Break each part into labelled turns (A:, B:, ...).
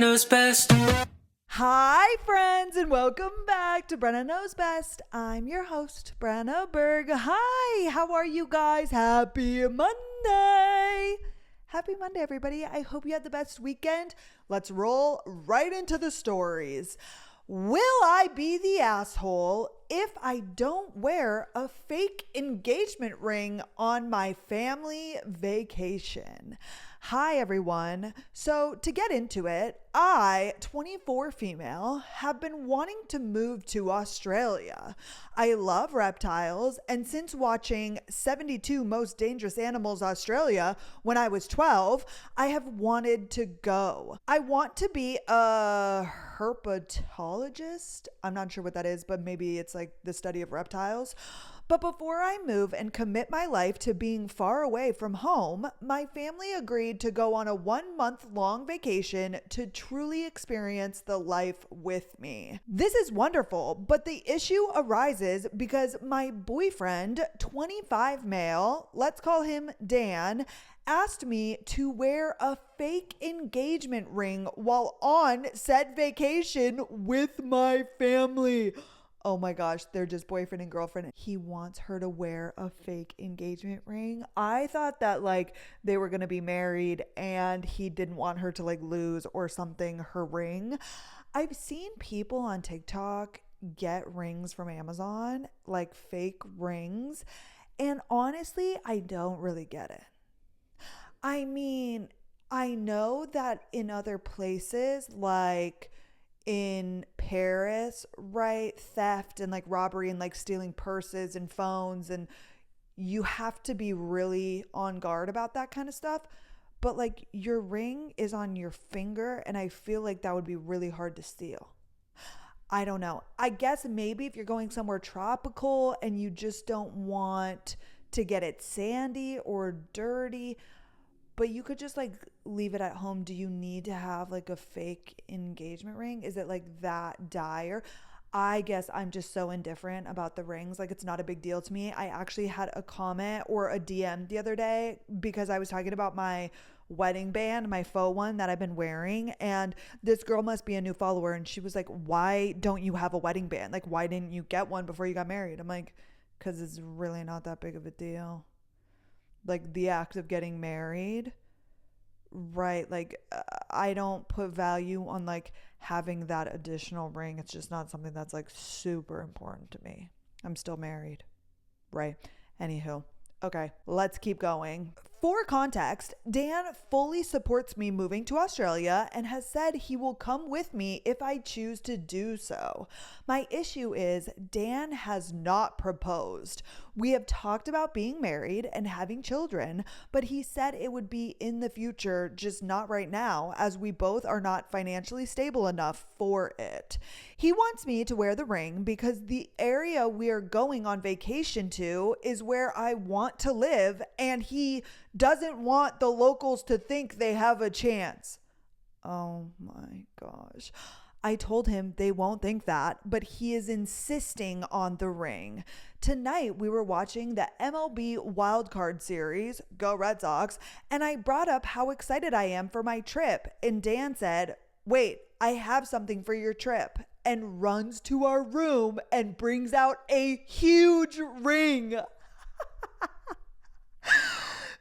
A: Knows Best.
B: Hi, friends, and welcome back to Brenna Knows Best. I'm your host, Brenna Berg. Hi, how are you guys? Happy Monday. Happy Monday, everybody. I hope you had the best weekend. Let's roll right into the stories. Will I be the asshole if I don't wear a fake engagement ring on my family vacation? Hi, everyone. So to get into it, I, 24 female, have been wanting to move to Australia. I love reptiles, and since watching 72 Most Dangerous Animals Australia when I was 12, I have wanted to go. I want to be a herpetologist. I'm not sure what that is, but maybe it's like the study of reptiles. But before I move and commit my life to being far away from home, my family agreed to go on a 1-month-long vacation to truly experience the life with me. This is wonderful, but the issue arises because my boyfriend, 25 male, let's call him Dan, asked me to wear a fake engagement ring while on said vacation with my family. Oh my gosh, they're just boyfriend and girlfriend. He wants her to wear a fake engagement ring. I thought that like they were going to be married and he didn't want her to like lose or something her ring. I've seen people on TikTok get rings from Amazon, like fake rings. And honestly, I don't really get it. I mean, I know that in other places like in Paris, right? Theft and like robbery and like stealing purses and phones, and you have to be really on guard about that kind of stuff. But like your ring is on your finger, and I feel like that would be really hard to steal. I don't know. I guess maybe if you're going somewhere tropical and you just don't want to get it sandy or dirty, but you could just like leave it at home. Do you need to have like a fake engagement ring? Is it like that dire? I guess I'm just so indifferent about the rings. Like it's not a big deal to me. I actually had a comment or a DM the other day because I was talking about my wedding band, my faux one that I've been wearing. And this girl must be a new follower. And she was like, why don't you have a wedding band? Like, why didn't you get one before you got married? I'm like, because it's really not that big of a deal. Like the act of getting married, right? Like I don't put value on like having that additional ring. It's just not something that's like super important to me. I'm still married, right? Anywho, okay, let's keep going. For context, Dan fully supports me moving to Australia and has said he will come with me if I choose to do so. My issue is Dan has not proposed. We have talked about being married and having children, but he said it would be in the future, just not right now, as we both are not financially stable enough for it. He wants me to wear the ring because the area we are going on vacation to is where I want to live, and he doesn't want the locals to think they have a chance. Oh my gosh. I told him they won't think that, but he is insisting on the ring. Tonight, we were watching the MLB Wildcard Series, Go Red Sox, and I brought up how excited I am for my trip. And Dan said, wait, I have something for your trip, and runs to our room and brings out a huge ring.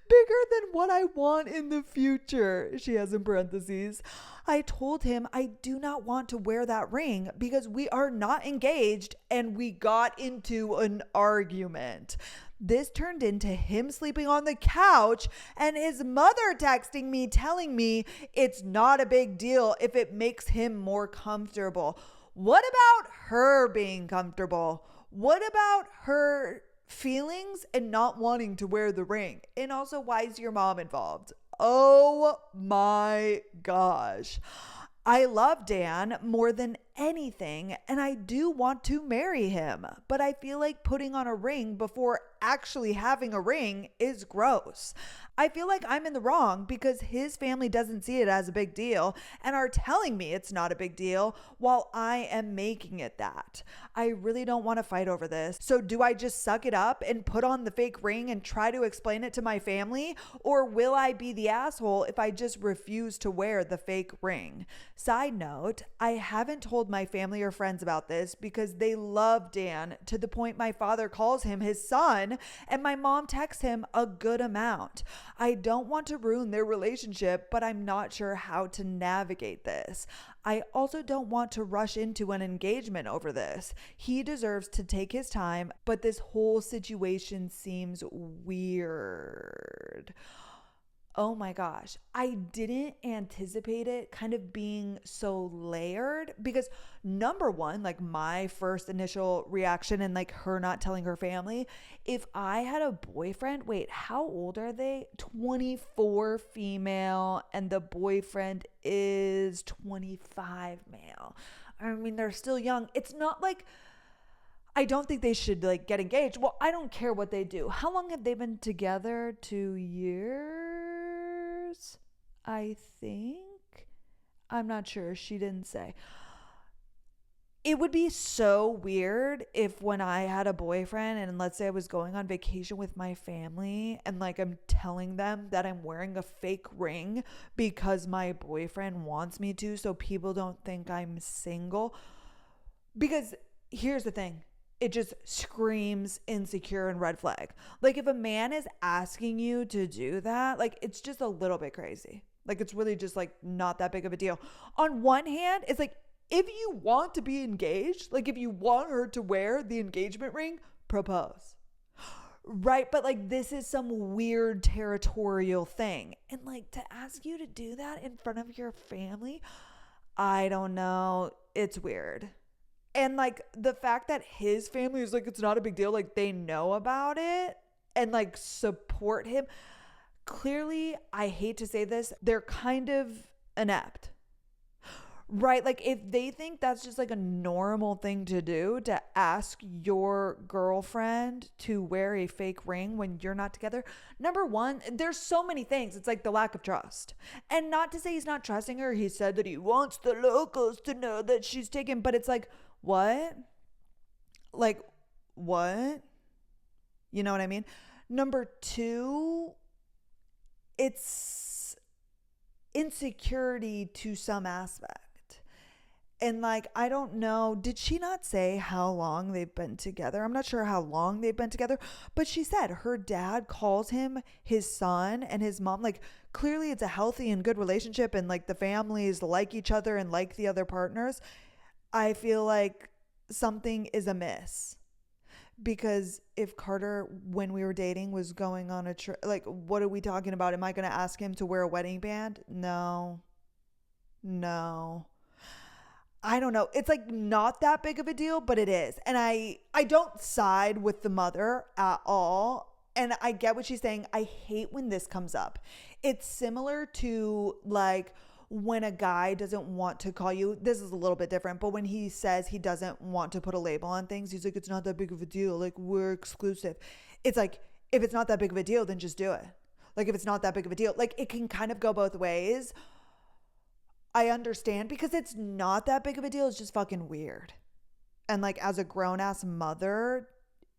B: Bigger than what I want in the future, she has in parentheses. I told him I do not want to wear that ring because we are not engaged and we got into an argument. This turned into him sleeping on the couch and his mother texting me telling me it's not a big deal if it makes him more comfortable. What about her being comfortable? What about her feelings and not wanting to wear the ring? And also, why is your mom involved? Oh my gosh. I love Dan more than anything, and I do want to marry him, but I feel like putting on a ring before actually having a ring is gross. I feel like I'm in the wrong because his family doesn't see it as a big deal and are telling me it's not a big deal while I am making it that. I really don't want to fight over this. So do I just suck it up and put on the fake ring and try to explain it to my family? Or will I be the asshole if I just refuse to wear the fake ring? Side note, I haven't told my family or friends about this because they love Dan to the point my father calls him his son and my mom texts him a good amount. I don't want to ruin their relationship, but I'm not sure how to navigate this. I also don't want to rush into an engagement over this. He deserves to take his time, but this whole situation seems weird. Oh my gosh, I didn't anticipate it kind of being so layered because number one, like my first initial reaction and like her not telling her family, if I had a boyfriend, wait, how old are they? 24 female and the boyfriend is 25 male. I mean, they're still young. It's not like I don't think they should like get engaged. Well, I don't care what they do. How long have they been together? 2 years, I think. I'm not sure. She didn't say. It would be so weird if when I had a boyfriend and let's say I was going on vacation with my family and like I'm telling them that I'm wearing a fake ring because my boyfriend wants me to so people don't think I'm single. Because here's the thing. It just screams insecure and red flag. Like if a man is asking you to do that, like it's just a little bit crazy. Like it's really just like not that big of a deal. On one hand, it's like if you want to be engaged, like if you want her to wear the engagement ring, propose. Right? But like this is some weird territorial thing. And like to ask you to do that in front of your family, I don't know. It's weird. And like the fact that his family is like, it's not a big deal. Like they know about it and like support him. Clearly, I hate to say this, they're kind of inept, right? Like if they think that's just like a normal thing to do to ask your girlfriend to wear a fake ring when you're not together. Number one, there's so many things. It's like the lack of trust. And not to say he's not trusting her. He said that he wants the locals to know that she's taken, but it's like, what? Like, what? You know what I mean? Number two, it's insecurity to some aspect. And like, I don't know, did she not say how long they've been together? I'm not sure how long they've been together, but she said her dad calls him his son and his mom. Like, clearly it's a healthy and good relationship and like the families like each other and like the other partners. I feel like something is amiss because if Carter, when we were dating, was going on a trip, like, what are we talking about? Am I going to ask him to wear a wedding band? No. I don't know. It's like not that big of a deal, but it is. And I don't side with the mother at all. And I get what she's saying. I hate when this comes up. It's similar to like when a guy doesn't want to call you, this is a little bit different, but when he says he doesn't want to put a label on things, he's like, it's not that big of a deal. Like we're exclusive. It's like, if it's not that big of a deal, then just do it. Like if it's not that big of a deal, like it can kind of go both ways. I understand because it's not that big of a deal. It's just fucking weird. And like as a grown ass mother,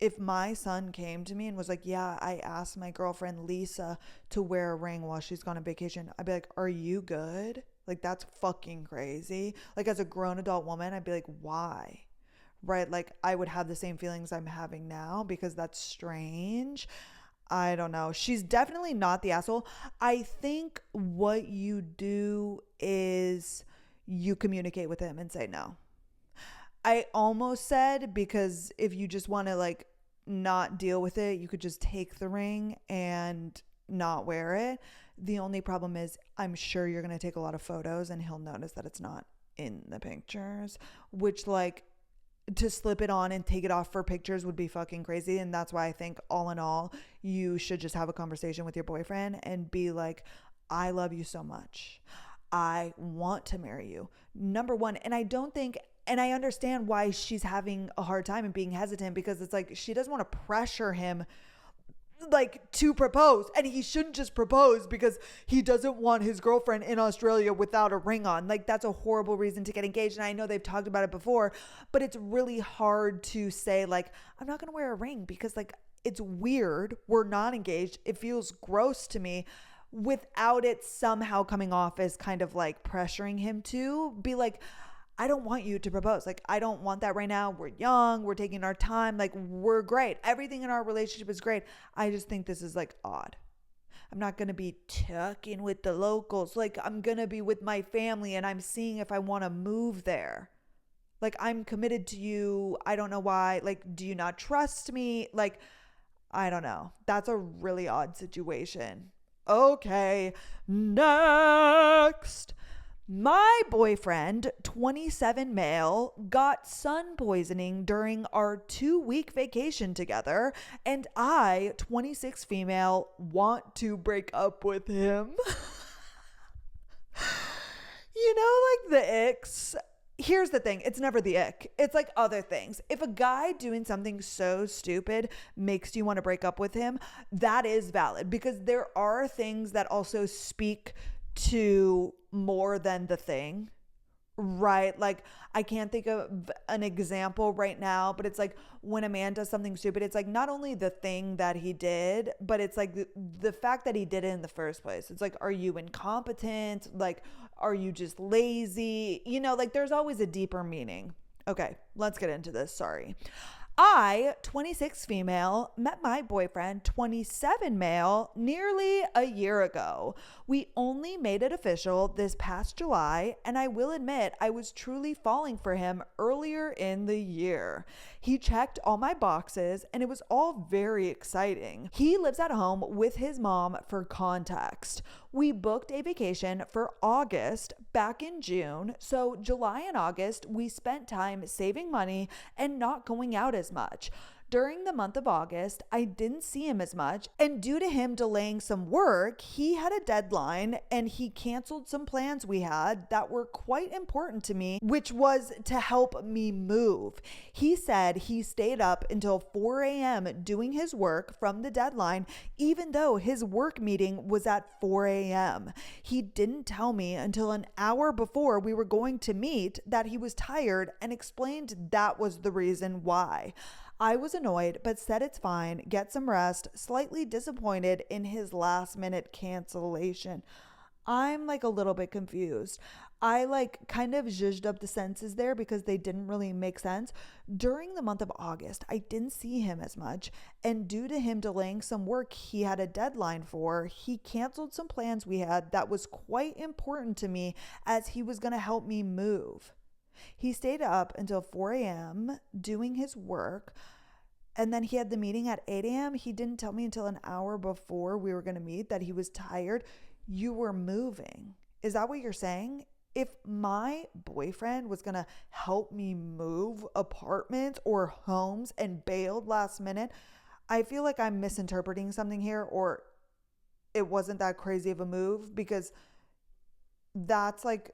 B: if my son came to me and was like, yeah, I asked my girlfriend Lisa to wear a ring while she's gone on vacation, I'd be like, are you good? Like, that's fucking crazy. Like, as a grown adult woman, I'd be like, why? Right? Like, I would have the same feelings I'm having now because that's strange. I don't know. She's definitely not the asshole. I think what you do is you communicate with him and say no. I almost said because if you just want to like not deal with it, you could just take the ring and not wear it. The only problem is I'm sure you're going to take a lot of photos and he'll notice that it's not in the pictures, which like to slip it on and take it off for pictures would be fucking crazy. And that's why I think all in all, you should just have a conversation with your boyfriend and be like, I love you so much. I want to marry you. Number one. And I don't think And I understand why she's having a hard time and being hesitant, because it's like she doesn't want to pressure him like to propose, and he shouldn't just propose because he doesn't want his girlfriend in Australia without a ring on. Like, that's a horrible reason to get engaged. And I know they've talked about it before, but it's really hard to say like, I'm not going to wear a ring because like it's weird, we're not engaged, it feels gross to me, without it somehow coming off as kind of like pressuring him to be like, I don't want you to propose. Like, I don't want that right now. We're young. We're taking our time. Like, we're great. Everything in our relationship is great. I just think this is like odd. I'm not going to be tucking with the locals. Like, I'm going to be with my family and I'm seeing if I want to move there. Like, I'm committed to you. I don't know why. Like, do you not trust me? Like, I don't know. That's a really odd situation. Okay, next. My boyfriend, 27 male, got sun poisoning during our 2-week vacation together, and I, 26 female, want to break up with him. You know, like the icks. Here's the thing. It's never the ick. It's like other things. If a guy doing something so stupid makes you want to break up with him, that is valid, because there are things that also speak to more than the thing, right? Like, I can't think of an example right now, but it's like when a man does something stupid, it's like not only the thing that he did, but it's like the fact that he did it in the first place. It's like, are you incompetent? Like, are you just lazy? You know, like there's always a deeper meaning. Okay, let's get into this. Sorry. I, 26 female, met my boyfriend, 27 male, nearly a year ago. We only made it official this past July, and I will admit I was truly falling for him earlier in the year. He checked all my boxes, and it was all very exciting. He lives at home with his mom. For context, we booked a vacation for August back in June, so July and August we spent time saving money and not going out as much. During the month of August, I didn't see him as much, and due to him delaying some work, he had a deadline and he canceled some plans we had that were quite important to me, which was to help me move. He said he stayed up until 4 a.m. doing his work from the deadline, even though his work meeting was at 4 a.m. He didn't tell me until an hour before we were going to meet that he was tired and explained that was the reason why. I was annoyed, but said it's fine, get some rest, slightly disappointed in his last minute cancellation. I'm like a little bit confused. I like kind of zhuzhed up the senses there because they didn't really make sense. During the month of August, I didn't see him as much, and due to him delaying some work he had a deadline for, he canceled some plans we had that was quite important to me, as he was going to help me move. He stayed up until 4 a.m. doing his work, and then he had the meeting at 8 a.m. He didn't tell me until an hour before we were going to meet that he was tired. You were moving. Is that what you're saying? If my boyfriend was going to help me move apartments or homes and bailed last minute, I feel like I'm misinterpreting something here, or it wasn't that crazy of a move, because that's like,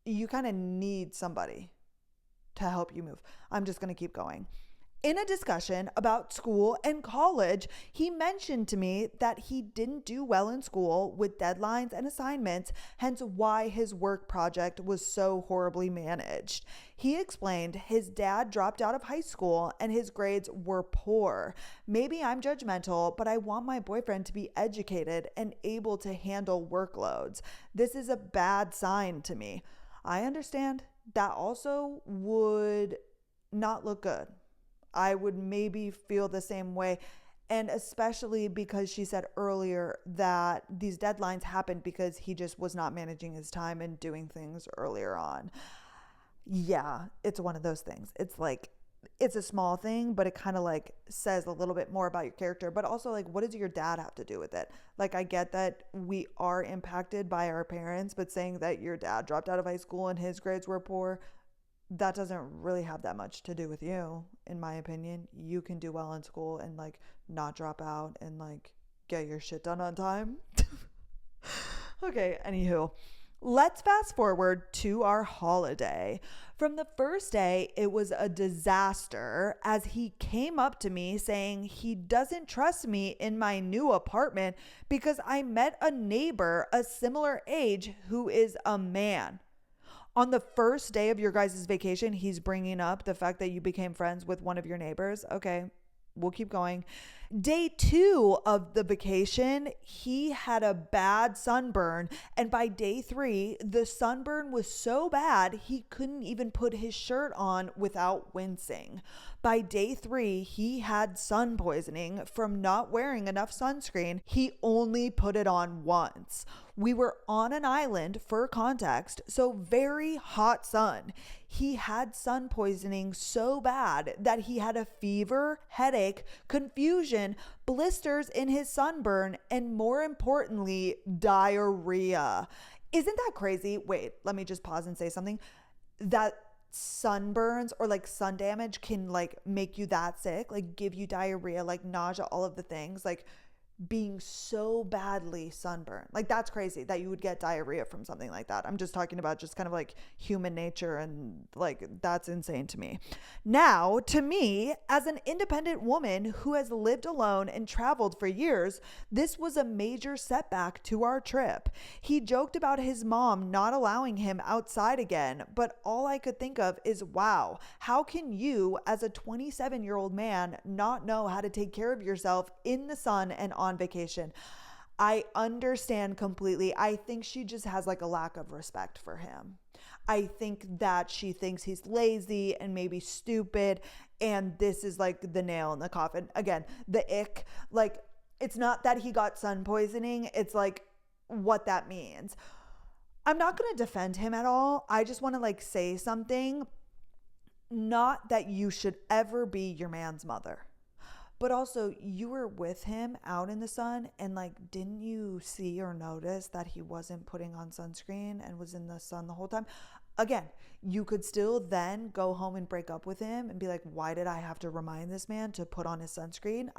B: you kind of need somebody to help you move. I'm just going to keep going. In a discussion about school and college, he mentioned to me that he didn't do well in school with deadlines and assignments, hence why his work project was so horribly managed. He explained his dad dropped out of high school and his grades were poor. Maybe I'm judgmental, but I want my boyfriend to be educated and able to handle workloads. This is a bad sign to me. I understand that also would not look good. I would maybe feel the same way. And especially because she said earlier that these deadlines happened because he just was not managing his time and doing things earlier on. Yeah, it's one of those things. It's like, it's a small thing, but it kind of like says a little bit more about your character. But also, like, what does your dad have to do with it? Like, I get that we are impacted by our parents, but saying that your dad dropped out of high school and his grades were poor, that doesn't really have that much to do with you, in my opinion. You can do well in school and like not drop out and like get your shit done on time. Okay, anywho. Let's fast forward to our holiday. From the first day, it was a disaster as he came up to me saying he doesn't trust me in my new apartment because I met a neighbor a similar age who is a man. On the first day of your guys' vacation, he's bringing up the fact that you became friends with one of your neighbors. Okay, we'll keep going. Day 2 of the vacation, he had a bad sunburn. And by day 3, the sunburn was so bad, he couldn't even put his shirt on without wincing. By day 3, he had sun poisoning from not wearing enough sunscreen. He only put it on once. We were on an island, for context, so very hot sun. He had sun poisoning so bad that he had a fever, headache, confusion, blisters in his sunburn, and more importantly, diarrhea. Isn't that crazy? Wait, let me just pause and say something. That sunburns or like sun damage can like make you that sick, like give you diarrhea, like nausea, all of the things, like being so badly sunburned. Like that's crazy that you would get diarrhea from something like that. I'm just talking about just kind of like human nature, and like that's insane to me. Now, to me, as an independent woman who has lived alone and traveled for years, this was a major setback to our trip. He joked about his mom not allowing him outside again, but all I could think of is, wow, how can you as a 27-year-old man not know how to take care of yourself in the sun and on vacation? I understand completely. I think she just has like a lack of respect for him. I think that she thinks he's lazy and maybe stupid, and this is like the nail in the coffin. Again, the ick, like it's not that he got sun poisoning, it's like what that means. I'm not going to defend him at all. I just want to like say something. Not that you should ever be your man's mother. But also, you were with him out in the sun, and like, didn't you see or notice that he wasn't putting on sunscreen and was in the sun the whole time? Again, you could still then go home and break up with him and be like, why did I have to remind this man to put on his sunscreen?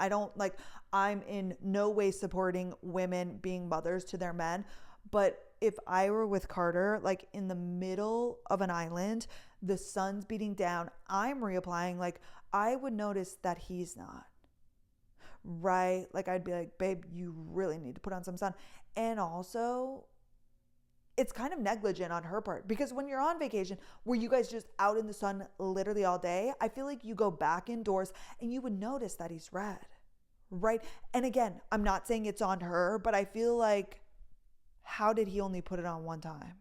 B: I'm in no way supporting women being mothers to their men. But if I were with Carter, like in the middle of an island, the sun's beating down, I'm reapplying, like I would notice that he's not. Right? Like I'd be like, babe, you really need to put on some sun. And also, it's kind of negligent on her part, because when you're on vacation, were you guys just out in the sun literally all day? I feel like you go back indoors and you would notice that he's red, right? And again, I'm not saying it's on her, but I feel like, how did he only put it on one time?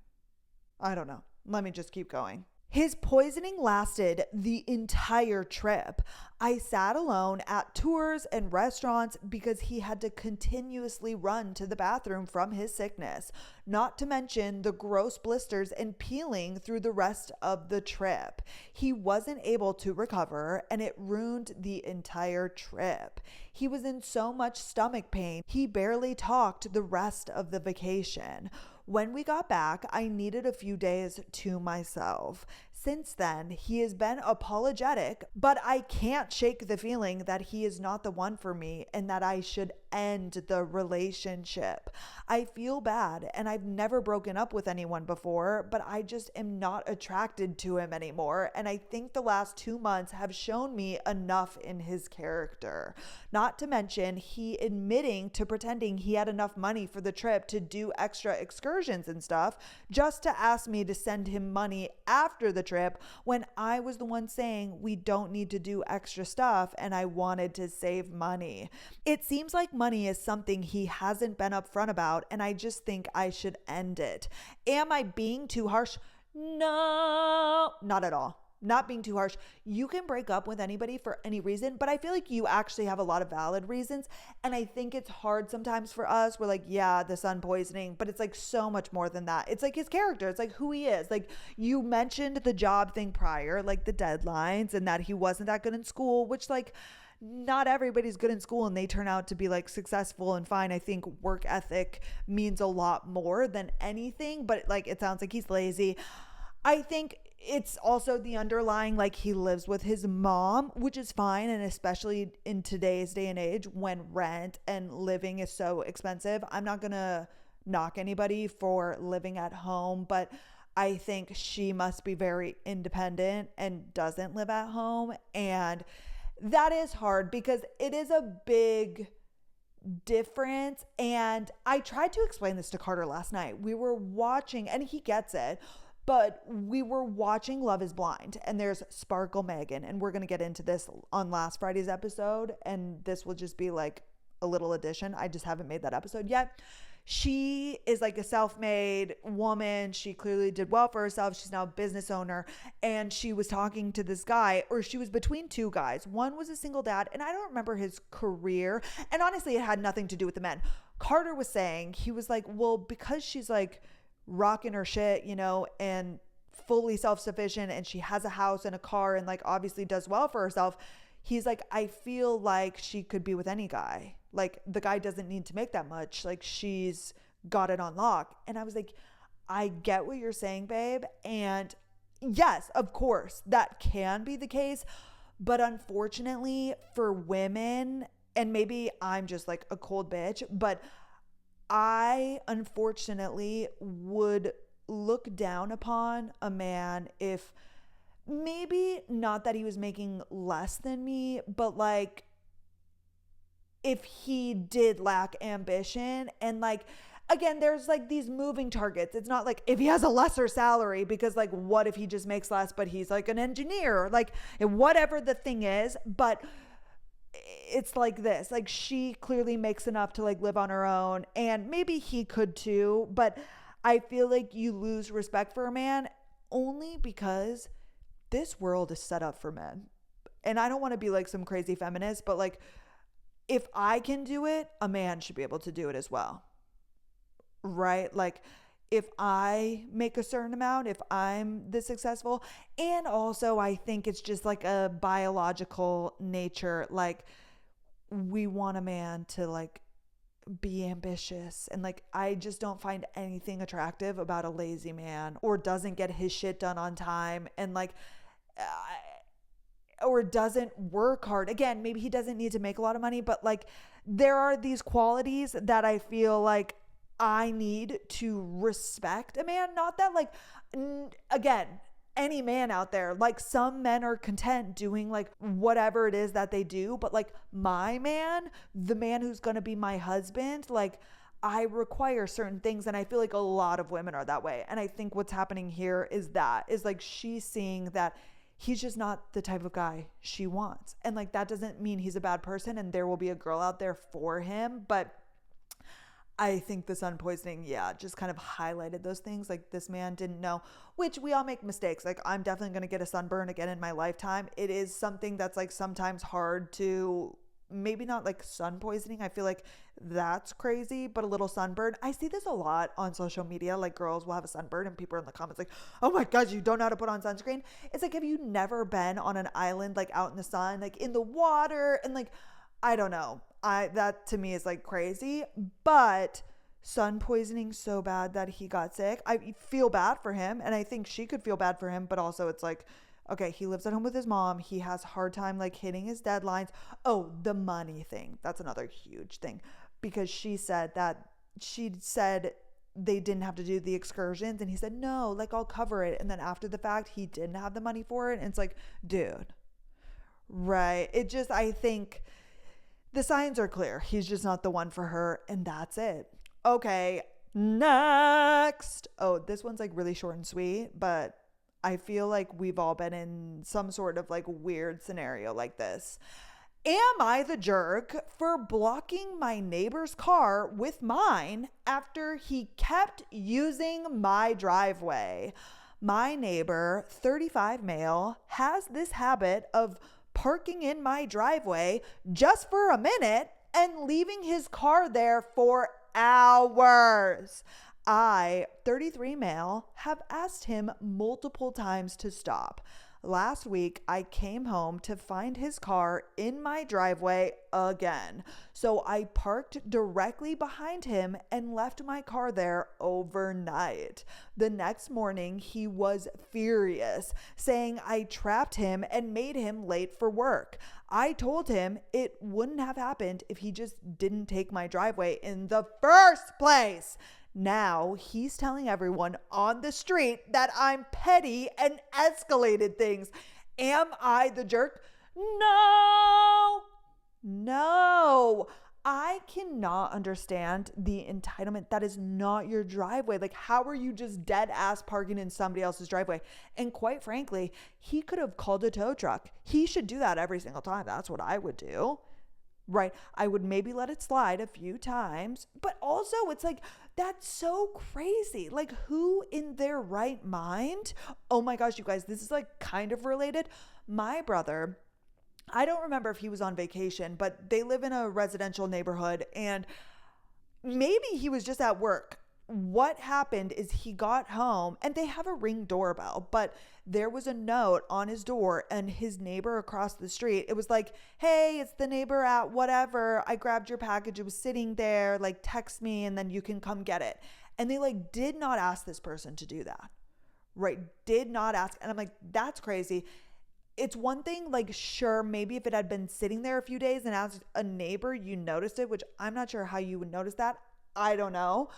B: I don't know. Let me just keep going. His poisoning lasted the entire trip. I sat alone at tours and restaurants because he had to continuously run to the bathroom from his sickness, not to mention the gross blisters and peeling through the rest of the trip. He wasn't able to recover, and it ruined the entire trip. He was in so much stomach pain, he barely talked the rest of the vacation. When we got back, I needed a few days to myself. Since then, he has been apologetic, but I can't shake the feeling that he is not the one for me and that I should end the relationship. I feel bad, and I've never broken up with anyone before, but I just am not attracted to him anymore, and I think the last 2 months have shown me enough in his character. Not to mention, he admitting to pretending he had enough money for the trip to do extra excursions and stuff, just to ask me to send him money after the trip when I was the one saying we don't need to do extra stuff and I wanted to save money. It seems like money is something he hasn't been upfront about, and I just think I should end it. Am I being too harsh? No, not at all. Not being too harsh. You can break up with anybody for any reason, but I feel like you actually have a lot of valid reasons. And I think it's hard sometimes for us. We're like, yeah, the sun poisoning, but it's like so much more than that. It's like his character. It's like who he is. Like you mentioned the job thing prior, like the deadlines, and that he wasn't that good in school, which like not everybody's good in school and they turn out to be like successful and fine. I think work ethic means a lot more than anything, but like it sounds like he's lazy. I think it's also the underlying, like he lives with his mom, which is fine. And especially in today's day and age when rent and living is so expensive, I'm not going to knock anybody for living at home, but I think she must be very independent and doesn't live at home. And that is hard because it is a big difference. And I tried to explain this to Carter last night. We were watching, and he gets it, but we were watching Love is Blind, and there's Sparkle Megan, and we're going to get into this on last Friday's episode, and this will just be like a little addition. I just haven't made that episode yet. She is like a self-made woman. She clearly did well for herself. She's now a business owner. And she was talking to this guy, or she was between two guys. One was a single dad, and I don't remember his career. And honestly, it had nothing to do with the men. Carter was saying, he was like, well, because she's like rocking her shit, you know, and fully self-sufficient, and she has a house and a car and like obviously does well for herself. He's like, I feel like she could be with any guy. Like, the guy doesn't need to make that much. Like, she's got it on lock. And I was like, I get what you're saying, babe. And yes, of course, that can be the case. But unfortunately for women, and maybe I'm just like a cold bitch, but I unfortunately would look down upon a man if, maybe not that he was making less than me, but like if he did lack ambition. And like, again, there's like these moving targets. It's not like if he has a lesser salary, because like, what if he just makes less, but he's like an engineer, like whatever the thing is. But it's like this, like she clearly makes enough to like live on her own, and maybe he could too. But I feel like you lose respect for a man only because this world is set up for men. And I don't want to be like some crazy feminist, but like, if I can do it, a man should be able to do it as well. Right? Like, if I make a certain amount, if I'm this successful. And also, I think it's just like a biological nature. Like, we want a man to like be ambitious, and like I just don't find anything attractive about a lazy man, or doesn't get his shit done on time, and like or doesn't work hard. Again, maybe he doesn't need to make a lot of money, but like there are these qualities that I feel like I need to respect a man. Not that like, again, any man out there, like some men are content doing like whatever it is that they do, but like my man, the man who's going to be my husband, like I require certain things. And I feel like a lot of women are that way. And I think what's happening here is like she's seeing that he's just not the type of guy she wants. And like, that doesn't mean he's a bad person, and there will be a girl out there for him. But I think the sun poisoning, just kind of highlighted those things. Like, this man didn't know, which we all make mistakes. Like, I'm definitely going to get a sunburn again in my lifetime. It is something that's like sometimes hard to, maybe not like sun poisoning. I feel like that's crazy, but a little sunburn. I see this a lot on social media. Like, girls will have a sunburn and people are in the comments like, oh my God, you don't know how to put on sunscreen. It's like, have you never been on an island, like out in the sun, like in the water? And like, I don't know. That to me is like crazy, but sun poisoning so bad that he got sick. I feel bad for him, and I think she could feel bad for him, but also it's like, okay, he lives at home with his mom. He has a hard time like hitting his deadlines. Oh, the money thing. That's another huge thing, because she said they didn't have to do the excursions, and he said, no, like I'll cover it. And then after the fact, he didn't have the money for it. And it's like, dude, right. I think the signs are clear. He's just not the one for her, and that's it. Okay, next. Oh, this one's like really short and sweet, but I feel like we've all been in some sort of like weird scenario like this. Am I the jerk for blocking my neighbor's car with mine after he kept using my driveway? My neighbor, 35 male, has this habit of parking in my driveway just for a minute and leaving his car there for hours. I, 33 male, have asked him multiple times to stop. Last week, I came home to find his car in my driveway again. So I parked directly behind him and left my car there overnight. The next morning, he was furious, saying I trapped him and made him late for work. I told him it wouldn't have happened if he just didn't take my driveway in the first place. Now he's telling everyone on the street that I'm petty and escalated things. Am I the jerk? No. No. I cannot understand the entitlement. That is not your driveway. Like, how are you just dead ass parking in somebody else's driveway? And quite frankly, he could have called a tow truck. He should do that every single time. That's what I would do. Right? I would maybe let it slide a few times, but also it's like, that's so crazy. Like, who in their right mind? Oh my gosh, you guys, this is like kind of related. My brother, I don't remember if he was on vacation, but they live in a residential neighborhood and maybe he was just at work. What happened is he got home and they have a Ring doorbell, but there was a note on his door and his neighbor across the street. It was like, hey, it's the neighbor at whatever. I grabbed your package. It was sitting there. Like, text me and then you can come get it. And they like did not ask this person to do that. Right? Did not ask. And I'm like, that's crazy. It's one thing, like, sure, maybe if it had been sitting there a few days and as a neighbor, you noticed it, which I'm not sure how you would notice that. I don't know.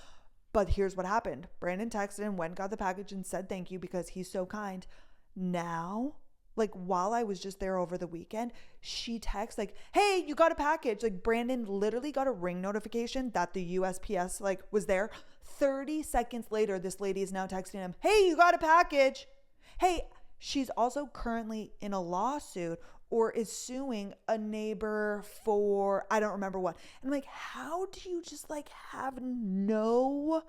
B: But here's what happened. Brandon texted and went, got the package and said thank you because he's so kind. Now, like, while I was just there over the weekend, she texts like, hey, you got a package. Like, Brandon literally got a Ring notification that the USPS like was there. 30 seconds later, this lady is now texting him, hey, you got a package. Hey, she's also currently in a lawsuit or is suing a neighbor for, I don't remember what. And I'm like, how do you just like have no...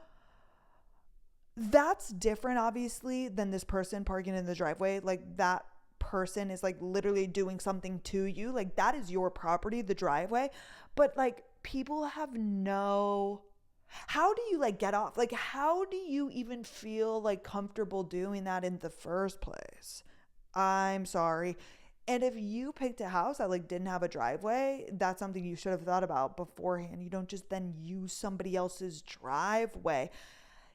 B: That's different, obviously, than this person parking in the driveway. Like, that person is like literally doing something to you. Like, that is your property, the driveway. But like, people have no... How do you like get off? Like, how do you even feel like comfortable doing that in the first place? I'm sorry. And if you picked a house that like didn't have a driveway, that's something you should have thought about beforehand. You don't just then use somebody else's driveway.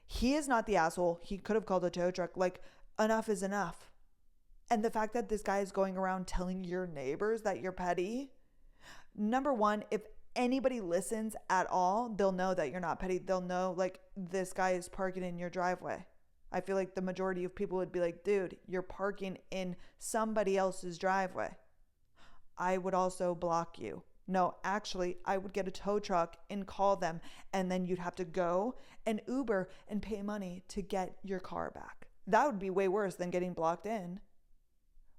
B: He is not the asshole. He could have called a tow truck. Like, enough is enough. And the fact that this guy is going around telling your neighbors that you're petty. Number one, if anybody listens at all, they'll know that you're not petty. They'll know like this guy is parking in your driveway. I feel like the majority of people would be like, dude, you're parking in somebody else's driveway. I would also block you. No, actually, I would get a tow truck and call them, and then you'd have to go and Uber and pay money to get your car back. That would be way worse than getting blocked in.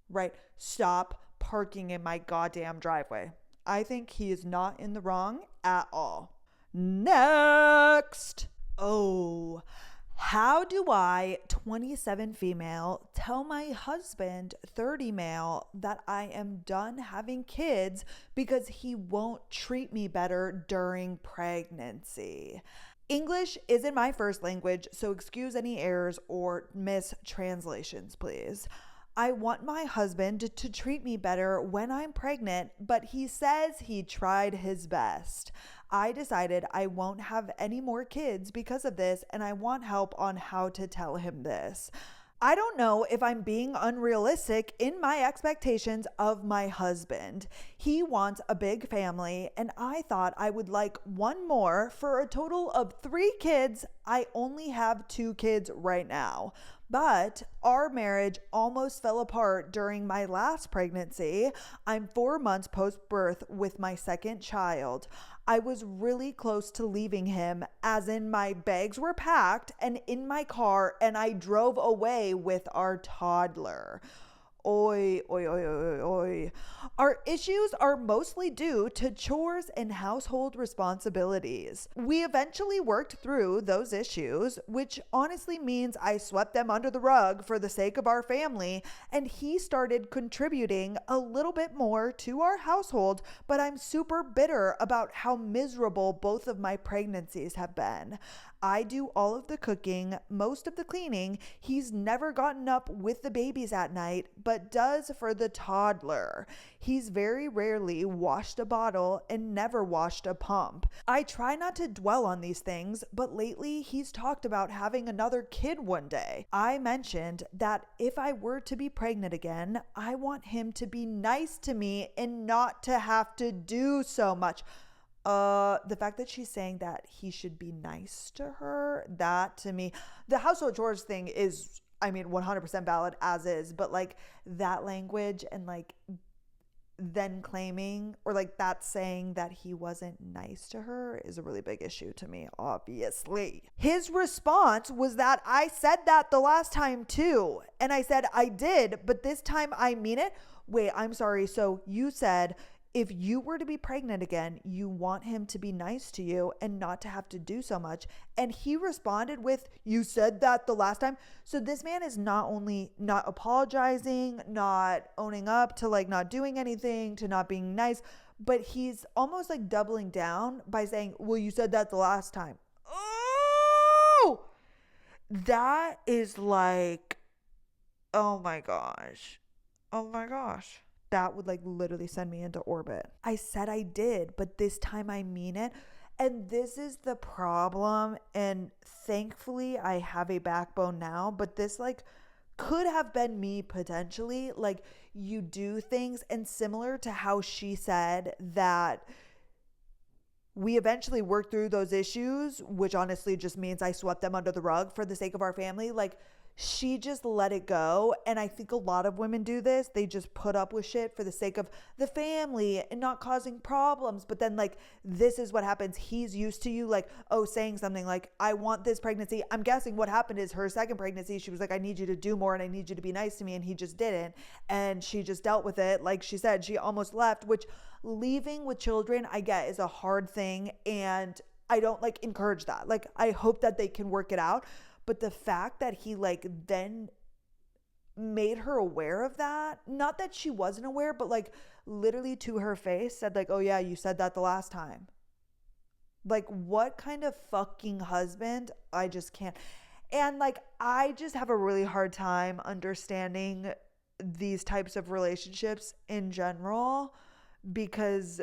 B: Right? Stop parking in my goddamn driveway. I think he is not in the wrong at all. Next. Oh, how do I, 27 female, tell my husband, 30 male, that I am done having kids because he won't treat me better during pregnancy? English isn't my first language, so excuse any errors or mistranslations, please. I want my husband to treat me better when I'm pregnant, but he says he tried his best. I decided I won't have any more kids because of this, and I want help on how to tell him this. I don't know if I'm being unrealistic in my expectations of my husband. He wants a big family, and I thought I would like one more for a total of 3 kids. I only have 2 kids right now. But our marriage almost fell apart during my last pregnancy. I'm 4 months post-birth with my second child. I was really close to leaving him, as in my bags were packed and in my car, and I drove away with our toddler. Oi, oi, oi, oi, oi. Our issues are mostly due to chores and household responsibilities. We eventually worked through those issues, which honestly means I swept them under the rug for the sake of our family, and he started contributing a little bit more to our household, but I'm super bitter about how miserable both of my pregnancies have been. I do all of the cooking, most of the cleaning. He's never gotten up with the babies at night, but does for the toddler. He's very rarely washed a bottle and never washed a pump. I try not to dwell on these things, but lately he's talked about having another kid one day. I mentioned that if I were to be pregnant again, I want him to be nice to me and not to have to do so much. The fact that she's saying that he should be nice to her, that to me, the household chores thing is, I mean, 100% valid as is, but like that language and like then claiming or like that saying that he wasn't nice to her is a really big issue to me, obviously. His response was that I said that the last time too. And I said, I did, but this time I mean it. Wait, I'm sorry. So you said if you were to be pregnant again, you want him to be nice to you and not to have to do so much. And he responded with, you said that the last time. So this man is not only not apologizing, not owning up to like not doing anything, to not being nice, but he's almost like doubling down by saying, well, you said that the last time. Oh, that is like, oh my gosh. Oh my gosh. That would like literally send me into orbit. I said I did, but this time I mean it. And this is the problem. And thankfully I have a backbone now, but this like could have been me potentially. Like you do things, and similar to how she said that we eventually worked through those issues, which honestly just means I swept them under the rug for the sake of our family. Like she just let it go. And I think a lot of women do this. They just put up with shit for the sake of the family and not causing problems. But then like, this is what happens. He's used to you like, oh, saying something like, I want this pregnancy. I'm guessing what happened is her second pregnancy, she was like, I need you to do more and I need you to be nice to me. And he just didn't. And she just dealt with it. Like she said, she almost left, which leaving with children, I get, is a hard thing. And I don't like encourage that. Like, I hope that they can work it out. But the fact that he like then made her aware of that, not that she wasn't aware, but like literally to her face said like, oh yeah, you said that the last time. Like what kind of fucking husband? I just can't. And like, I just have a really hard time understanding these types of relationships in general, because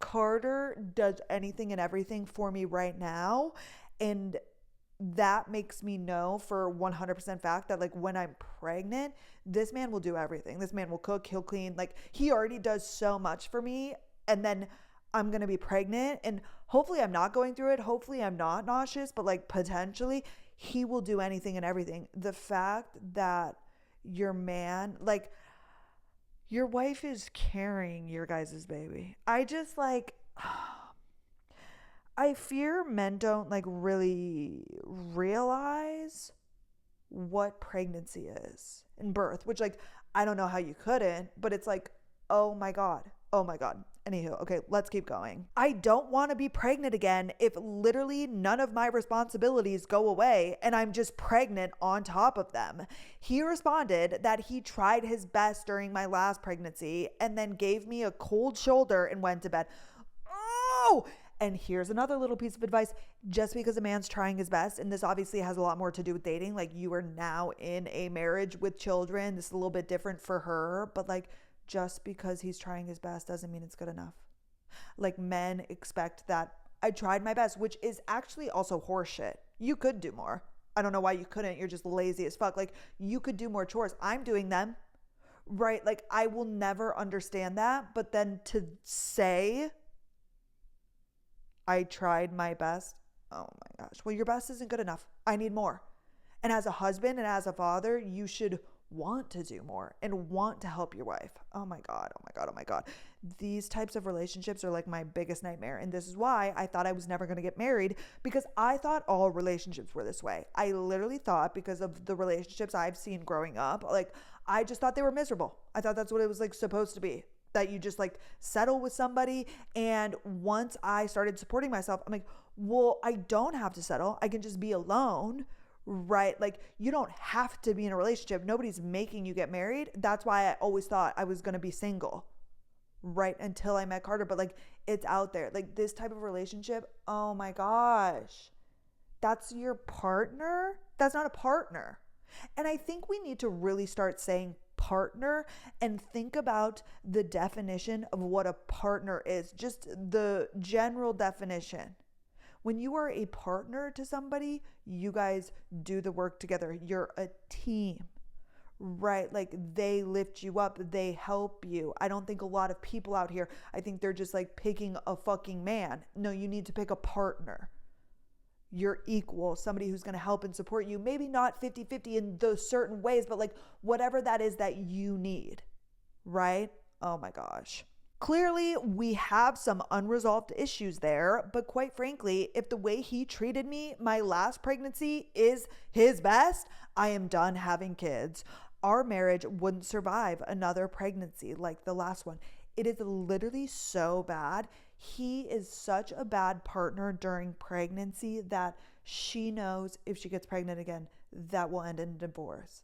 B: Carter does anything and everything for me right now. And that makes me know for 100% fact that like when I'm pregnant, this man will do everything. This man will cook, he'll clean. Like he already does so much for me. And then I'm going to be pregnant and hopefully I'm not going through it. Hopefully I'm not nauseous, but like potentially he will do anything and everything. The fact that your man, like your wife is carrying your guys' baby. I just like... I fear men don't like really realize what pregnancy is and birth, which like, I don't know how you couldn't, but it's like, oh my God. Oh my God. Anywho, okay, let's keep going. I don't want to be pregnant again if literally none of my responsibilities go away and I'm just pregnant on top of them. He responded that he tried his best during my last pregnancy and then gave me a cold shoulder and went to bed. Oh! And here's another little piece of advice. Just because a man's trying his best, and this obviously has a lot more to do with dating, like you are now in a marriage with children. This is a little bit different for her, but like just because he's trying his best doesn't mean it's good enough. Like men expect that I tried my best, which is actually also horseshit. You could do more. I don't know why you couldn't. You're just lazy as fuck. Like you could do more chores. I'm doing them, right? Like I will never understand that. But then to say I tried my best. Oh my gosh. Well, your best isn't good enough. I need more. And as a husband and as a father, you should want to do more and want to help your wife. Oh my God. Oh my God. Oh my God. These types of relationships are like my biggest nightmare. And this is why I thought I was never going to get married, because I thought all relationships were this way. I literally thought, because of the relationships I've seen growing up, like I just thought they were miserable. I thought that's what it was like supposed to be. That you just like settle with somebody. And once I started supporting myself, I'm like, well, I don't have to settle. I can just be alone, right? Like you don't have to be in a relationship. Nobody's making you get married. That's why I always thought I was going to be single, right? Until I met Carter. But like it's out there. Like this type of relationship, oh my gosh, that's your partner? That's not a partner. And I think we need to really start saying partner and think about the definition of what a partner is, just the general definition. When you are a partner to somebody, you guys do the work together. You're a team, right? Like they lift you up, they help you. I don't think a lot of people out here, I think they're just like picking a fucking man. No, you need to pick a partner. Your equal, somebody who's going to help and support you. Maybe not 50-50 in those certain ways, but like whatever that is that you need, right? Oh my gosh. Clearly, we have some unresolved issues there, but quite frankly, if the way he treated me my last pregnancy is his best, I am done having kids. Our marriage wouldn't survive another pregnancy like the last one. It is literally so bad. He is such a bad partner during pregnancy that she knows if she gets pregnant again, that will end in divorce.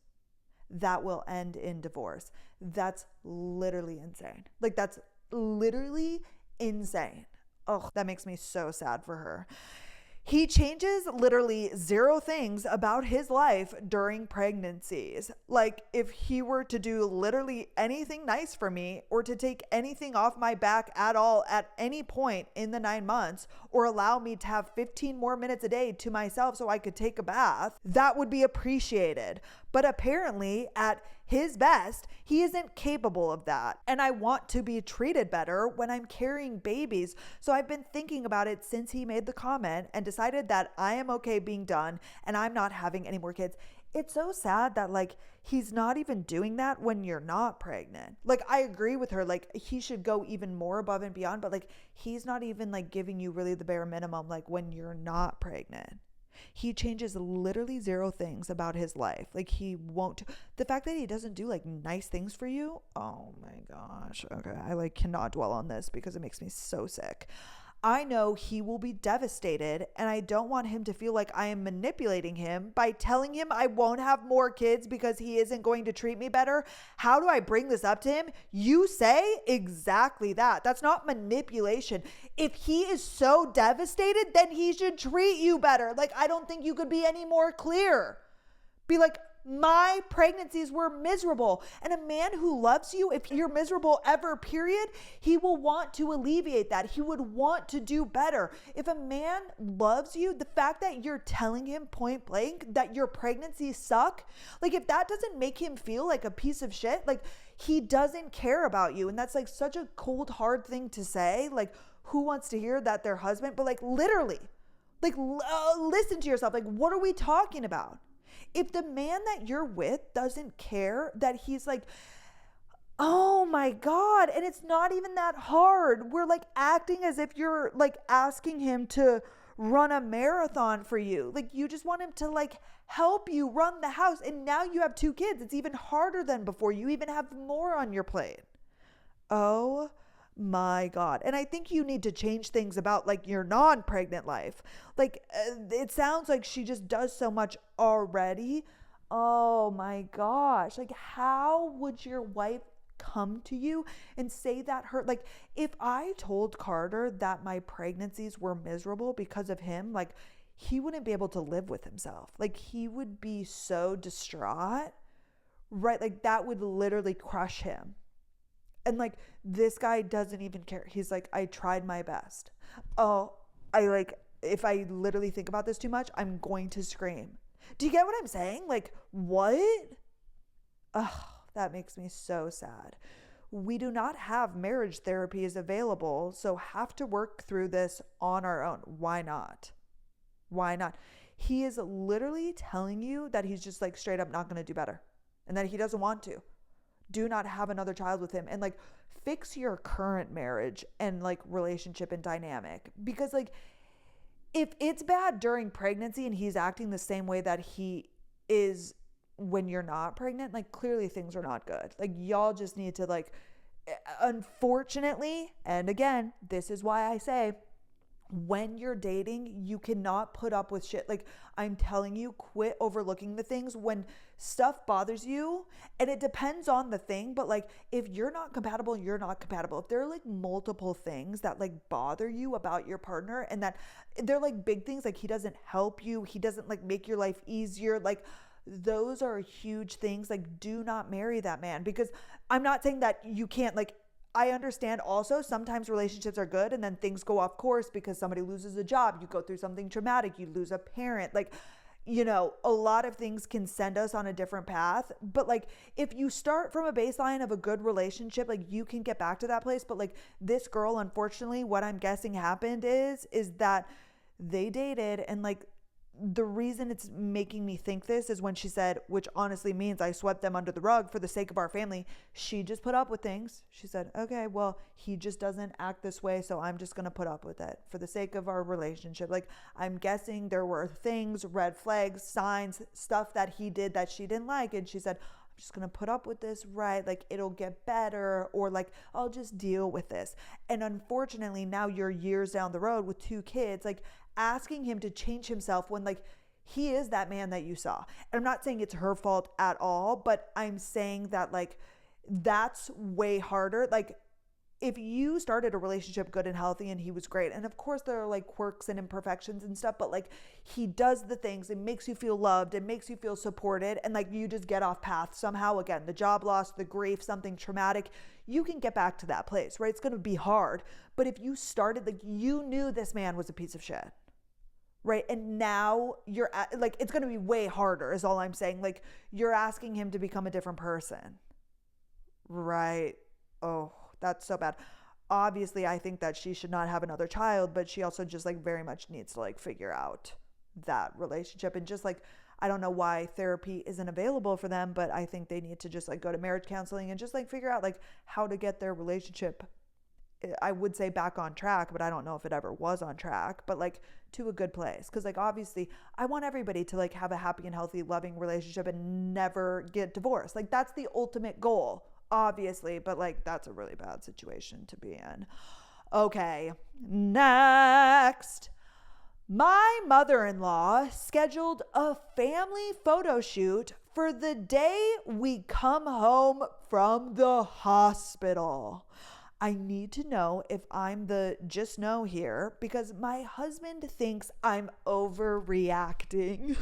B: That will end in divorce. That's literally insane. Like, that's literally insane. Oh, that makes me so sad for her. He changes literally 0 things about his life during pregnancies. Like if he were to do literally anything nice for me or to take anything off my back at all at any point in the 9 months or allow me to have 15 more minutes a day to myself so I could take a bath, that would be appreciated. But apparently at his best, he isn't capable of that. And I want to be treated better when I'm carrying babies. So I've been thinking about it since he made the comment and decided that I am okay being done and I'm not having any more kids. It's so sad that like he's not even doing that when you're not pregnant. Like I agree with her, like he should go even more above and beyond, but like he's not even like giving you really the bare minimum like when you're not pregnant. He changes literally 0 things about his life. Like he won't, the fact that he doesn't do like nice things for you. Oh my gosh. Okay. I like cannot dwell on this because it makes me so sick. I know he will be devastated and I don't want him to feel like I am manipulating him by telling him I won't have more kids because he isn't going to treat me better. How do I bring this up to him? You say exactly that. That's not manipulation. If he is so devastated, then he should treat you better. Like, I don't think you could be any more clear. Be like, my pregnancies were miserable. And a man who loves you, if you're miserable ever, period, he will want to alleviate that. He would want to do better. If a man loves you, the fact that you're telling him point blank that your pregnancies suck, like if that doesn't make him feel like a piece of shit, like he doesn't care about you. And that's like such a cold, hard thing to say. Like who wants to hear that their husband, but like literally, like listen to yourself. Like what are we talking about? If the man that you're with doesn't care, that he's like, oh my God, and it's not even that hard. We're like acting as if you're like asking him to run a marathon for you. Like you just want him to like help you run the house. And now you have 2 kids. It's even harder than before. You even have more on your plate. Oh my God. And I think you need to change things about like your non-pregnant life. Like it sounds like she just does so much already. Oh my gosh. Like how would your wife come to you and say that hurt? Like if I told Carter that my pregnancies were miserable because of him, like he wouldn't be able to live with himself. Like he would be so distraught, right? Like that would literally crush him. And like, this guy doesn't even care. He's like, I tried my best. Oh, if I literally think about this too much, I'm going to scream. Do you get what I'm saying? Like, what? Oh, that makes me so sad. We do not have marriage therapies available, so have to work through this on our own. Why not? Why not? He is literally telling you that he's just like straight up not going to do better and that he doesn't want to. Do not have another child with him and like fix your current marriage and like relationship and dynamic. Because like if it's bad during pregnancy and he's acting the same way that he is when you're not pregnant, like clearly things are not good. Like y'all just need to like, unfortunately, and again, this is why I say when you're dating, you cannot put up with shit. Like I'm telling you, quit overlooking the things when stuff bothers you. And it depends on the thing, but like if you're not compatible, you're not compatible. If there are like multiple things that like bother you about your partner and that they're like big things, like he doesn't help you, he doesn't like make your life easier, like those are huge things. Like do not marry that man. Because I'm not saying that you can't, like I understand also sometimes relationships are good and then things go off course because somebody loses a job, you go through something traumatic, you lose a parent, like a lot of things can send us on a different path. But like, if you start from a baseline of a good relationship, like you can get back to that place. But like this girl, unfortunately, what I'm guessing happened is that they dated, and like the reason it's making me think this is when she said, which honestly means I swept them under the rug for the sake of our family. She just put up with things. She said, okay, well, he just doesn't act this way, so I'm just going to put up with it for the sake of our relationship. Like, I'm guessing there were things, red flags, signs, stuff that he did that she didn't like. And she said, I'm just going to put up with this, right? Like, it'll get better, or like, I'll just deal with this. And unfortunately, now you're years down the road with 2 kids, like asking him to change himself when like he is that man that you saw. And I'm not saying it's her fault at all, but I'm saying that like that's way harder. Like, if you started a relationship good and healthy and he was great, and of course there are like quirks and imperfections and stuff, but like he does the things, it makes you feel loved, it makes you feel supported, and like you just get off path somehow, again, the job loss, the grief, something traumatic, you can get back to that place, right? It's going to be hard. But if you started, like, you knew this man was a piece of shit, right? And now you're like, it's going to be way harder is all I'm saying. Like, you're asking him to become a different person, right? Oh, that's so bad. Obviously, I think that she should not have another child, but she also just like very much needs to like figure out that relationship. And just like, I don't know why therapy isn't available for them, but I think they need to just like go to marriage counseling and just like figure out like how to get their relationship, I would say, back on track, but I don't know if it ever was on track, but like to a good place. Cause like, obviously I want everybody to like have a happy and healthy, loving relationship and never get divorced. Like, that's the ultimate goal, obviously, but like that's a really bad situation to be in. Okay, next. My mother-in-law scheduled a family photo shoot for the day we come home from the hospital. I need to know if I'm the just know here, because my husband thinks I'm overreacting.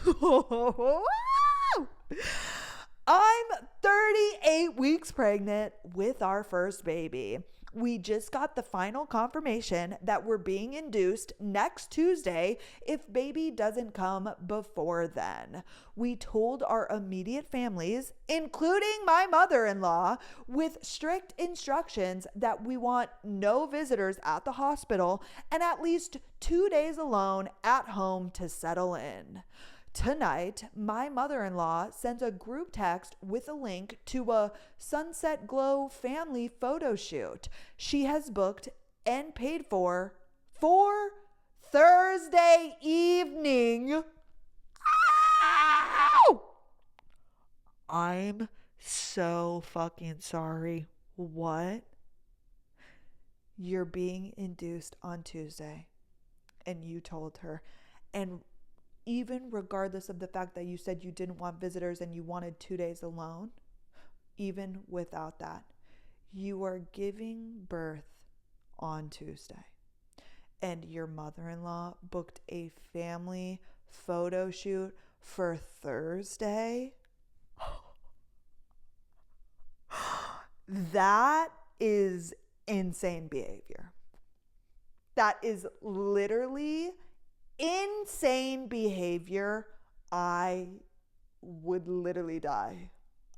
B: I'm 38 weeks pregnant with our first baby. We just got the final confirmation that we're being induced next Tuesday if baby doesn't come before then. We told our immediate families, including my mother-in-law, with strict instructions that we want no visitors at the hospital and at least 2 days alone at home to settle in. Tonight, my mother-in-law sends a group text with a link to a Sunset Glow family photo shoot she has booked and paid for Thursday evening. Ow! I'm so fucking sorry. What? You're being induced on Tuesday, and you told her. And even regardless of the fact that you said you didn't want visitors and you wanted 2 days alone, even without that, you are giving birth on Tuesday. And your mother-in-law booked a family photo shoot for Thursday. That is insane behavior. That is literally insane behavior. I would literally die.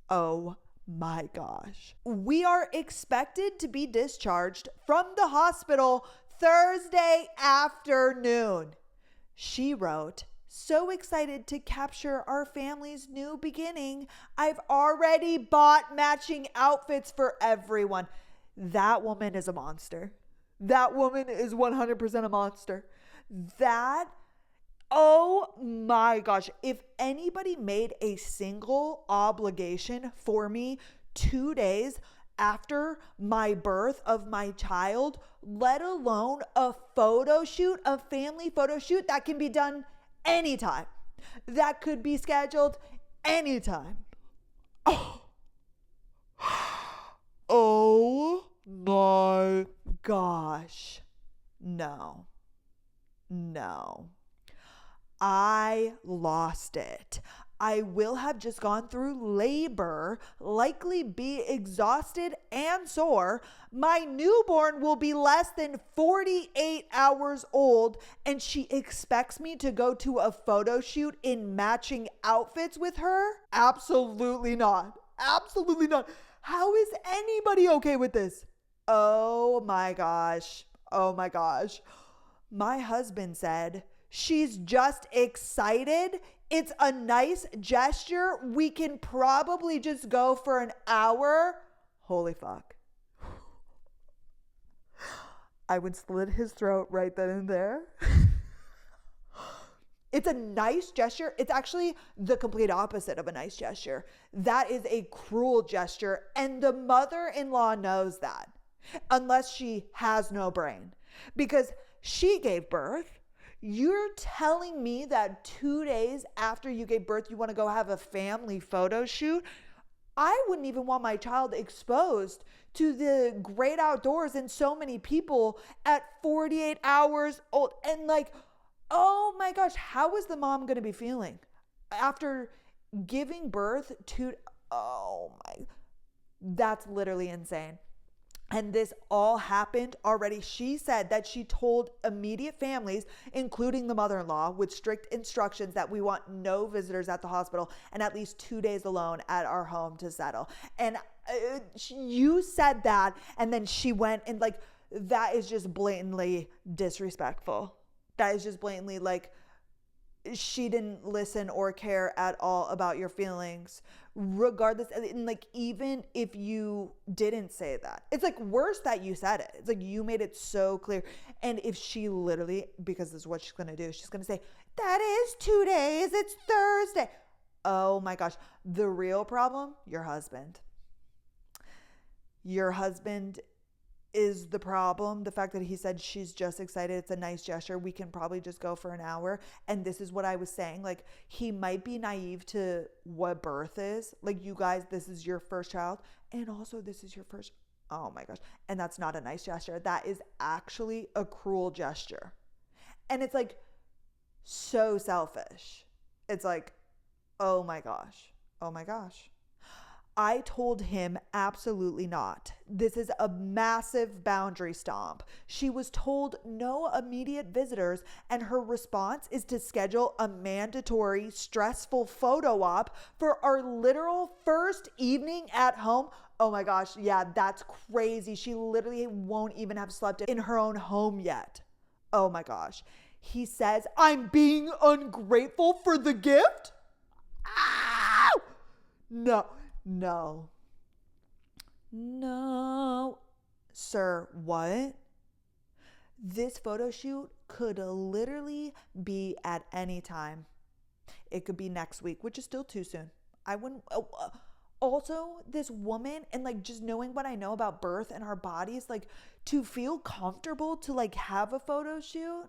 B: Oh my gosh. We are expected to be discharged from the hospital Thursday afternoon. She wrote, so excited to capture our family's new beginning. I've already bought matching outfits for everyone. That woman is a monster. That woman is 100% a monster. Oh my gosh, if anybody made a single obligation for me 2 days after my birth of my child, let alone a photo shoot, a family photo shoot that can be done anytime, that could be scheduled anytime. Oh my gosh. No. I lost it. I will have just gone through labor, likely be exhausted and sore. My newborn will be less than 48 hours old, and she expects me to go to a photo shoot in matching outfits with her? Absolutely not. Absolutely not. How is anybody okay with this? Oh my gosh. Oh my gosh. My husband said, she's just excited. It's a nice gesture. We can probably just go for an hour. Holy fuck. I would slit his throat right then and there. It's a nice gesture. It's actually the complete opposite of a nice gesture. That is a cruel gesture. And the mother-in-law knows that, unless she has no brain, because she gave birth. You're telling me that 2 days after you gave birth, you want to go have a family photo shoot? I wouldn't even want my child exposed to the great outdoors and so many people at 48 hours old. And like, oh my gosh, how is the mom going to be feeling after giving birth to, oh my, that's literally insane. And this all happened already. She said that she told immediate families, including the mother-in-law, with strict instructions that we want no visitors at the hospital and at least 2 days alone at our home to settle. And you said that, and then she went and like, that is just blatantly disrespectful. That is just blatantly like, she didn't listen or care at all about your feelings, regardless. And like, even if you didn't say that, it's like worse that you said it. It's like you made it so clear. And if she literally, because this is what she's going to do, she's going to say, that is 2 days, it's Thursday. Oh my gosh. The real problem, your husband. Your husband is the problem. The fact that he said she's just excited, it's a nice gesture, we can probably just go for an hour. And this is what I was saying, like, he might be naive to what birth is. Like, you guys, this is your first child, and also this is your first, oh my gosh. And that's not a nice gesture. That is actually a cruel gesture. And it's like so selfish. It's like, oh my gosh. Oh my gosh. I told him absolutely not. This is a massive boundary stomp. She was told no immediate visitors, and her response is to schedule a mandatory, stressful photo op for our literal first evening at home. Oh my gosh, yeah, that's crazy. She literally won't even have slept in her own home yet. Oh my gosh. He says, I'm being ungrateful for the gift? Ow! No. Sir, what? This photo shoot could literally be at any time. It could be next week, which is still too soon. I wouldn't. Also, this woman, and like just knowing what I know about birth and our bodies, like to feel comfortable to like have a photo shoot,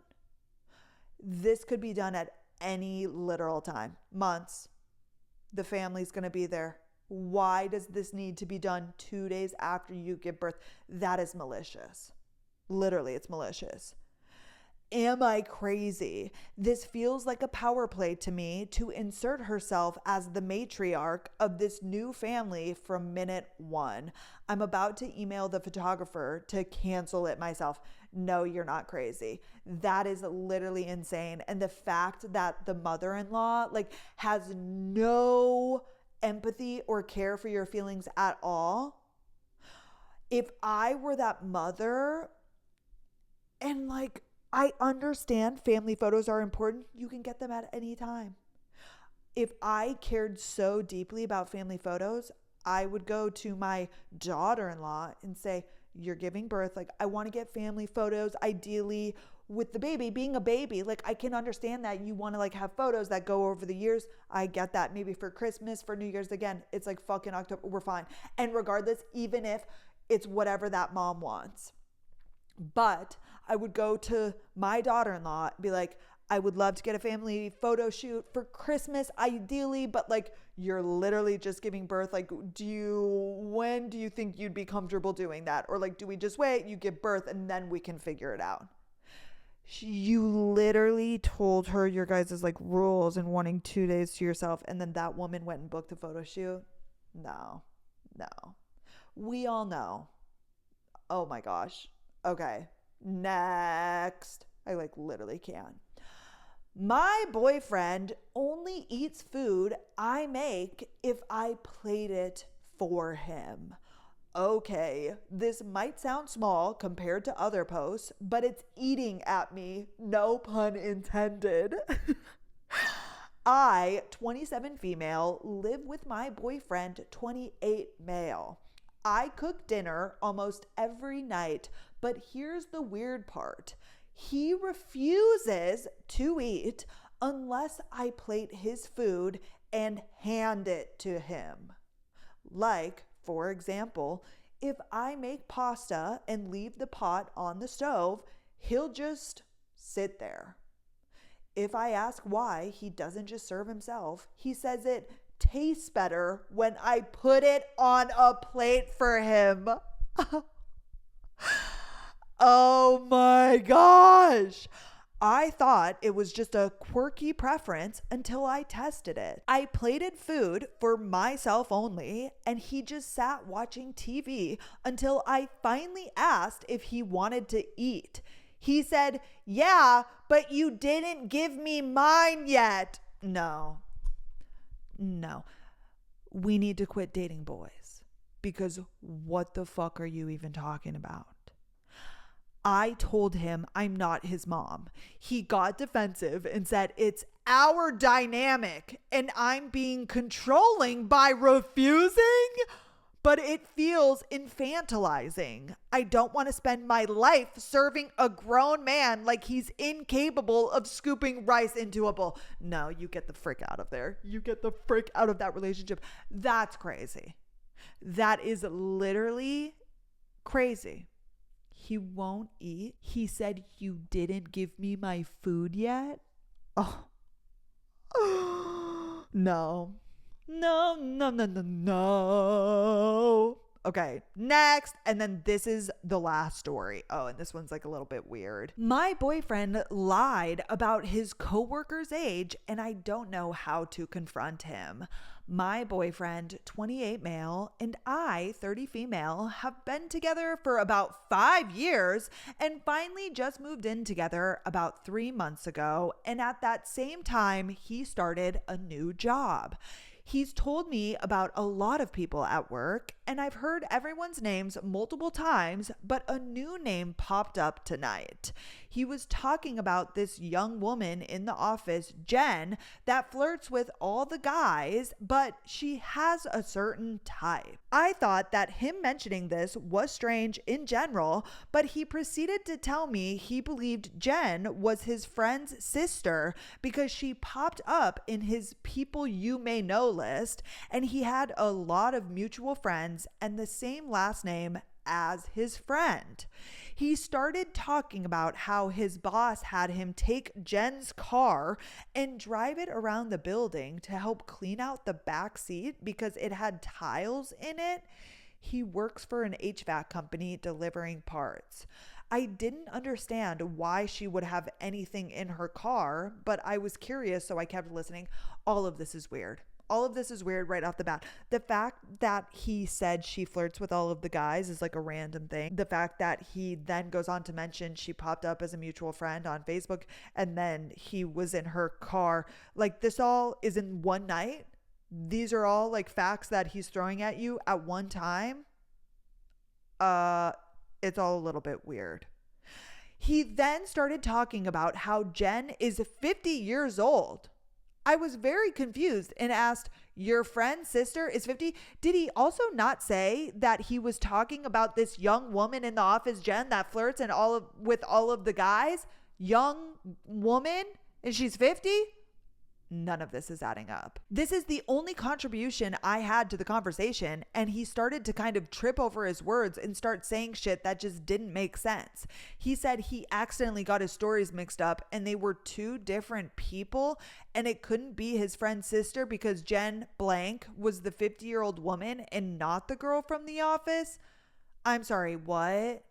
B: this could be done at any literal time. Months. The family's going to be there. Why does this need to be done 2 days after you give birth? That is malicious. Literally, it's malicious. Am I crazy? This feels like a power play to me to insert herself as the matriarch of this new family from minute one. I'm about to email the photographer to cancel it myself. No, you're not crazy. That is literally insane. And the fact that the mother-in-law like has no empathy or care for your feelings at all. If I were that mother, and like, I understand family photos are important. You can get them at any time. If I cared so deeply about family photos, I would go to my daughter-in-law and say, you're giving birth. Like, I want to get family photos, ideally with the baby. Being a baby, like, I can understand that you want to like have photos that go over the years. I get that. Maybe for Christmas, for New Year's, again, it's like fucking October. We're fine. And regardless, even if it's whatever that mom wants. But I would go to my daughter-in-law and be like, I would love to get a family photo shoot for Christmas, ideally, but like, you're literally just giving birth. Like, when do you think you'd be comfortable doing that? Or like, do we just wait, you give birth, and then we can figure it out? You literally told her your guys' like rules and wanting 2 days to yourself, and then that woman went and booked a photo shoot? No. We all know. Oh my gosh. Okay. Next. I like literally can. My boyfriend only eats food I make if I plate it for him. Okay, this might sound small compared to other posts, but it's eating at me. No pun intended. I, 27 female, live with my boyfriend, 28 male. I cook dinner almost every night, but here's the weird part. He refuses to eat unless I plate his food and hand it to him. Like, for example, if I make pasta and leave the pot on the stove, he'll just sit there. If I ask why he doesn't just serve himself, he says it tastes better when I put it on a plate for him. Oh my gosh. I thought it was just a quirky preference until I tested it. I plated food for myself only, and he just sat watching TV until I finally asked if he wanted to eat. He said, "Yeah, but you didn't give me mine yet." No. We need to quit dating boys, because what the fuck are you even talking about? I told him I'm not his mom. He got defensive and said it's our dynamic and I'm being controlling by refusing, but it feels infantilizing. I don't want to spend my life serving a grown man like he's incapable of scooping rice into a bowl. No, you get the frick out of there. You get the frick out of that relationship. That's crazy. That is literally crazy. He won't eat. He said, "You didn't give me my food yet." Oh. No. Okay, next. And then this is the last story. Oh, and this one's like a little bit weird. My boyfriend lied about his coworker's age, and I don't know how to confront him. My boyfriend, 28 male, and I, 30 female, have been together for about 5 years and finally just moved in together about 3 months ago. And at that same time, he started a new job. He's told me about a lot of people at work, and I've heard everyone's names multiple times, but a new name popped up tonight. He was talking about this young woman in the office, Jen, that flirts with all the guys, but she has a certain type. I thought that him mentioning this was strange in general, but he proceeded to tell me he believed Jen was his friend's sister because she popped up in his people you may know list, and he had a lot of mutual friends and the same last name as his friend. He started talking about how his boss had him take Jen's car and drive it around the building to help clean out the back seat because it had tiles in it. He works for an HVAC company delivering parts. I didn't understand why she would have anything in her car, but I was curious, so I kept listening. All of this is weird. All of this is weird right off the bat. The fact that he said she flirts with all of the guys is like a random thing. The fact that he then goes on to mention she popped up as a mutual friend on Facebook and then he was in her car. Like, this all is in one night. These are all like facts that he's throwing at you at one time. It's all a little bit weird. He then started talking about how Jen is 50 years old. I was very confused and asked, "Your friend's sister is 50? Did he also not say that he was talking about this young woman in the office, Jen, that flirts and with all of the guys? Young woman? And she's 50? None of this is adding up. This is the only contribution I had to the conversation, and he started to kind of trip over his words and start saying shit that just didn't make sense. He said he accidentally got his stories mixed up and they were two different people, and it couldn't be his friend's sister because Jen blank was the 50-year-old woman and not the girl from the office. I'm sorry, what?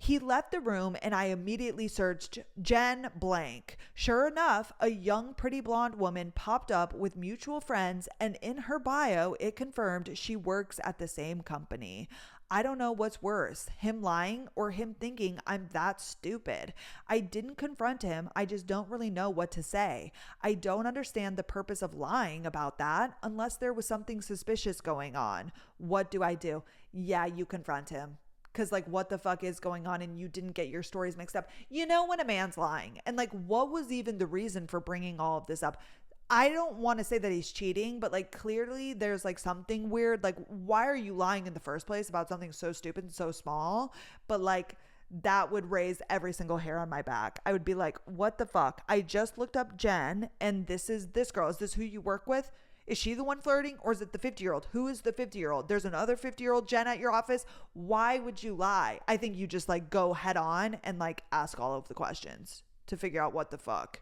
B: He left the room and I immediately searched Jen blank. Sure enough, a young, pretty blonde woman popped up with mutual friends, and in her bio, it confirmed she works at the same company. I don't know what's worse, him lying or him thinking I'm that stupid. I didn't confront him. I just don't really know what to say. I don't understand the purpose of lying about that unless there was something suspicious going on. What do I do? Yeah, you confront him. Because, like, what the fuck is going on and you didn't get your stories mixed up? You know when a man's lying. And, like, what was even the reason for bringing all of this up? I don't want to say that he's cheating, but, like, clearly there's, like, something weird. Like, why are you lying in the first place about something so stupid and so small? But, like, that would raise every single hair on my back. I would be like, what the fuck? I just looked up Jen, and this is this girl. Is this who you work with? Is she the one flirting, or is it the 50-year-old? Who is the 50-year-old? There's another 50-year-old Jen at your office. Why would you lie? I think you just, like, go head on and, like, ask all of the questions to figure out what the fuck.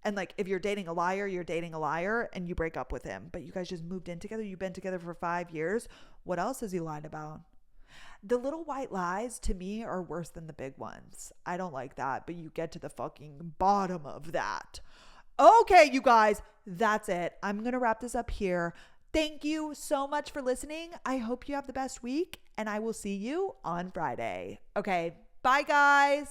B: And, like, if you're dating a liar, you're dating a liar, and you break up with him. But you guys just moved in together. You've been together for 5 years. What else has he lied about? The little white lies to me are worse than the big ones. I don't like that, but you get to the fucking bottom of that. Okay, you guys, that's it. I'm going to wrap this up here. Thank you so much for listening. I hope you have the best week, and I will see you on Friday. Okay, bye, guys.